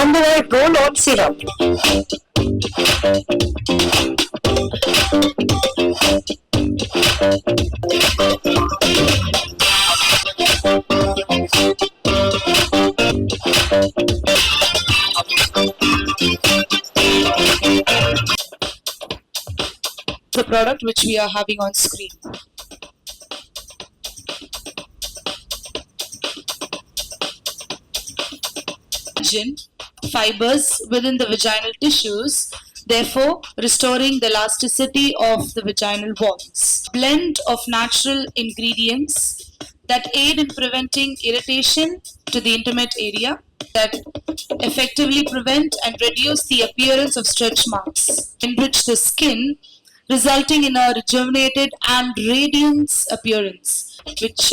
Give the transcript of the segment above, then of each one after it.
Underwear roll-on serum. The product which we are having on screen. Fibers within the vaginal tissues, therefore restoring the elasticity of the vaginal walls. Blend of natural ingredients that aid in preventing irritation to the intimate area, that effectively prevent and reduce the appearance of stretch marks, enrich the skin, resulting in a rejuvenated and radiance appearance, which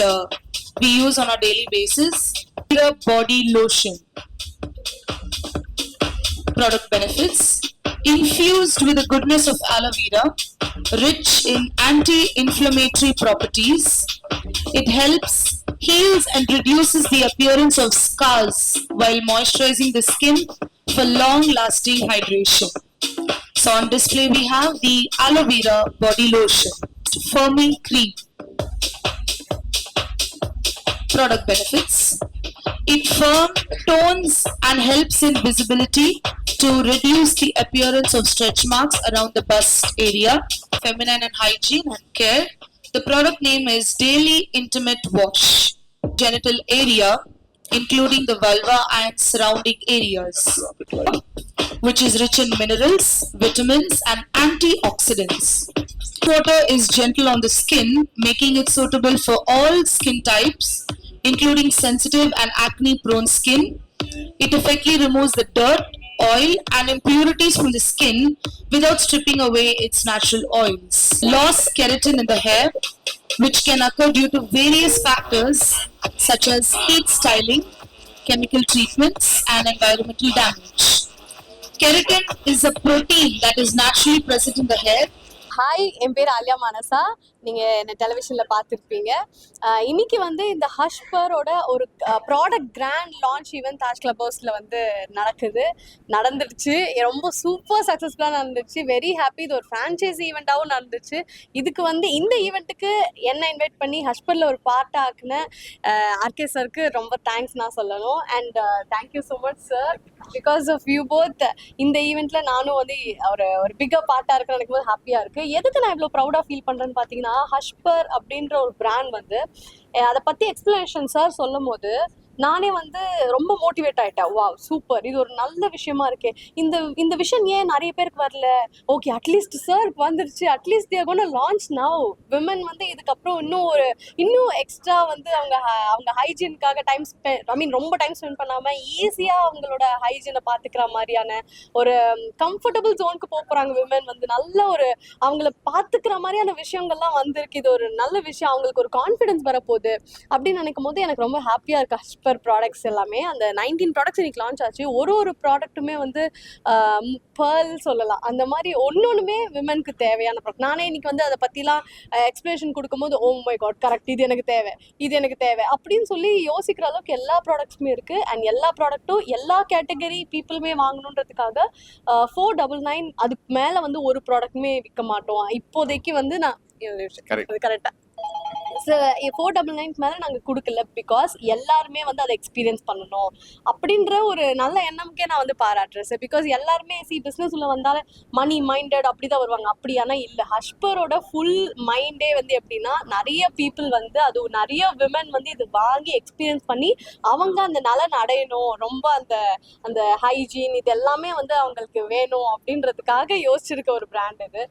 we use on a daily basis. Body lotion. Product benefits: infused with the goodness of aloe vera, rich in anti-inflammatory properties. It helps, heals and reduces the appearance of scars while moisturizing the skin for long-lasting hydration. So on display we have the aloe vera body lotion, firming cream. Product benefits: it firm, tones and helps in visibility to reduce the appearance of stretch marks around the bust area. Feminine and hygiene and care. The product name is Daily Intimate Wash. Genital area, including the vulva and surrounding areas, which is rich in minerals, vitamins and antioxidants. Water is gentle on the skin, making it suitable for all skin types, including sensitive and acne-prone skin. It effectively removes the dirt, oil and impurities from the skin without stripping away its natural oils. Lost keratin in the hair, which can occur due to various factors such as heat styling, chemical treatments and environmental damage. Keratin is a protein that is naturally present in the hair. Hi, என் பேர் ஆலியா மானசா. நீங்கள் என்னை டெலிவிஷனில் பார்த்துருப்பீங்க. இன்னைக்கு வந்து இந்த ஹஷ்பரோட ஒரு product grand launch event Taj club ஹவுஸில் வந்து நடந்துடுச்சு. ரொம்ப சூப்பர் சக்ஸஸ்ஃபுல்லாக நடந்துச்சு. Very happy. இது ஒரு ஃப்ரான்ச்சைசி ஈவெண்ட்டாகவும் நடந்துச்சு. இதுக்கு வந்து இந்த ஈவெண்ட்டுக்கு என்ன இன்வைட் பண்ணி ஹஷ்பரில் ஒரு பார்ட் ஆக்குன ஆர்கே சருக்கு ரொம்ப தேங்க்ஸ் நான் சொல்லணும். And thank you so much sir. Because of you both இந்த ஈவெண்ட்டில் நானும் வந்து ஒரு பிக்கர் பார்ட்டாக இருக்கிற எனக்கு போது ஹாப்பியாக இருக்குது. எதுக்கு நான் இவ்வளோ ப்ரௌடாக ஃபீல் பண்ணுறேன்னு பார்த்தீங்கன்னா, ஹஷ்பர் அப்படின்ற ஒரு பிராண்ட் வந்து அதை பற்றி எக்ஸ்பிளனேஷன் சார் சொல்லும் போது நானே வந்து ரொம்ப மோட்டிவேட் ஆகிட்டேன். வாவ், சூப்பர், இது ஒரு நல்ல விஷயமா இருக்கே. இந்த விஷயம் ஏன் நிறைய பேருக்கு வரல? ஓகே, அட்லீஸ்ட் சாருக்கு வந்துருச்சு. அட்லீஸ்ட் தேர் கோனா லான்ச் நவ். விமன் வந்து இதுக்கப்புறம் இன்னும் எக்ஸ்ட்ரா வந்து அவங்க ஹைஜீனுக்காக ரொம்ப டைம் ஸ்பெண்ட் பண்ணாமல் ஈஸியாக அவங்களோட ஹைஜீனை பார்த்துக்கிற மாதிரியான ஒரு கம்ஃபர்டபுள் ஜோனுக்கு போகிறாங்க. விமன் வந்து நல்ல ஒரு அவங்கள பார்த்துக்கிற மாதிரியான விஷயங்கள்லாம் வந்திருக்கு. இது ஒரு நல்ல விஷயம். அவங்களுக்கு ஒரு கான்ஃபிடன்ஸ் வரப்போகுது அப்படின்னு நினைக்கும் போது எனக்கு ரொம்ப ஹாப்பியாக இருக்கு. ப்ராடக்ட்ஸ் எல்லாமே அந்த 19 ப்ராடக்ட்ஸ் இன்னைக்கு லான்ச் ஆச்சு. ஒரு ப்ராடக்ட்டுமே வந்து பேர்ல் சொல்லலாம். அந்த மாதிரி ஒன்னொன்றுமே விமனுக்கு தேவையான ப்ராடக்ட். நானே இன்னைக்கு வந்து அதை பற்றிலாம் எக்ஸ்பிளேஷன் கொடுக்கும்போது ஓ மை காட், கரெக்ட், இது எனக்கு தேவை அப்படின்னு சொல்லி யோசிக்கிற அளவுக்கு எல்லா ப்ராடக்ட்ஸுமே இருக்குது. அண்ட் எல்லா ப்ராடக்ட்டும் எல்லா கேட்டகரி பீப்புளுமே வாங்கணுன்றதுக்காக 499 அதுக்கு மேலே வந்து ஒரு ப்ராடக்ட்டுமே விற்க மாட்டோம் இப்போதைக்கு. வந்து நான் கரெக்டாக 499 மேலே நாங்கள் கொடுக்கல. பிகாஸ் எல்லாருமே வந்து அதை எக்ஸ்பீரியன்ஸ் பண்ணணும் அப்படின்ற ஒரு நல்ல எண்ணமுக்கே நான் வந்து பாராட்டுறேன் சார். பிகாஸ் எல்லாருமே பிஸ்னஸ் உள்ள வந்தாலும் மணி மைண்டட் அப்படி தான் வருவாங்க. அப்படியானா இல்லை. ஹஷ்பரோட ஃபுல் மைண்டே வந்து எப்படின்னா, நிறைய பீப்புள் வந்து அதுவும் நிறைய விமன் வந்து இது வாங்கி எக்ஸ்பீரியன்ஸ் பண்ணி அவங்க அந்த நலன் அடையணும். ரொம்ப அந்த ஹைஜீன் இது எல்லாமே வந்து அவங்களுக்கு வேணும் அப்படின்றதுக்காக யோசிச்சிருக்க ஒரு பிராண்ட் இது.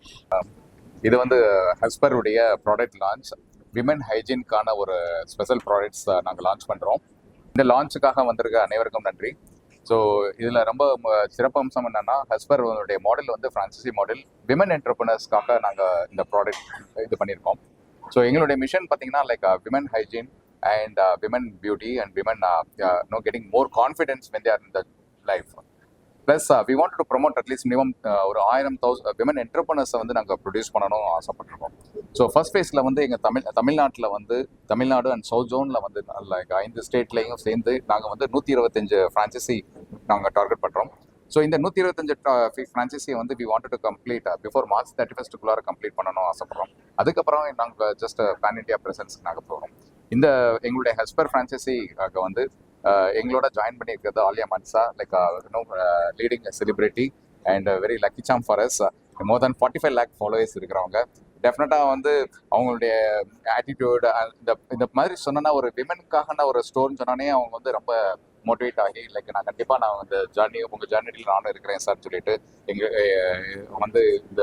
இது வந்து ஹஷ்பருடைய ப்ராடக்ட் லான்ச். விமன் ஹைஜீனுக்கான ஒரு ஸ்பெஷல் ப்ராடக்ட்ஸ் நாங்கள் லான்ச் பண்ணுறோம். இந்த லான்ச்சுக்காக வந்திருக்க அனைவருக்கும் நன்றி. ஸோ இதில் ரொம்ப சிறப்பம்சம் என்னென்னா, ஹஷ்பருடைய மாடல் வந்து ஃப்ரான்சைசி மாடல். விமன் என்டர்பிரினர்ஸ்க்காக நாங்கள் இந்த ப்ராடக்ட் இது பண்ணியிருக்கோம். ஸோ எங்களுடைய மிஷன் பார்த்தீங்கன்னா like women hygiene and women beauty and women getting more confidence when they are in the life. Plus we want to promote at least minimum ஒரு 1000 women என்டர்பிரனர்ஸை வந்து நாங்கள் produce பண்ணணும் ஆசைப்பட்டிருக்கோம். ஸோ ஃபர்ஸ்ட் ஃபேஸில் வந்து எங்கள் தமிழ்நாட்டில் வந்து தமிழ்நாடு அண்ட் சவுத் ஜோனில் வந்து லைக் 5 ஸ்டேட்லேயும் சேர்ந்து நாங்கள் வந்து 125 ஃப்ரான்ச்சைசி நாங்கள் டார்கெட் பண்ணுறோம். ஸோ இந்த 125 ஃப்ரான்ச்சைசியை வந்து we want to complete before March 31 complete பண்ணணும் ஆசைப்படுறோம். அதுக்கப்புறம் நாங்கள் ஜஸ்ட் பேன் இண்டியா ப்ரெசன்ஸ்க்கு நாங்கள் போகிறோம். இந்த எங்களுடைய ஹஸ்பர் ஃப்ரான்ச்சைசிக்காக வந்து எங்களோட ஜாயின் பண்ணியிருக்கிறது Aliya Mansa, like leading celebrity and very lucky charm for us. More than 45 lakh followers இருக்கிறவங்க. டெஃபினட்டாக வந்து அவங்களுடைய ஆட்டிடியூட் இந்த மாதிரி சொன்னா ஒரு விமனுக்கான ஒரு ஸ்டோர்னு சொன்னானே அவங்க வந்து ரொம்ப மோட்டிவேட் ஆகி லைக் நான் கண்டிப்பாக நான் இந்த ஜர்னி உங்கள் ஜர்னியில் நானும் இருக்கிறேன் சார் சொல்லிட்டு வந்து இந்த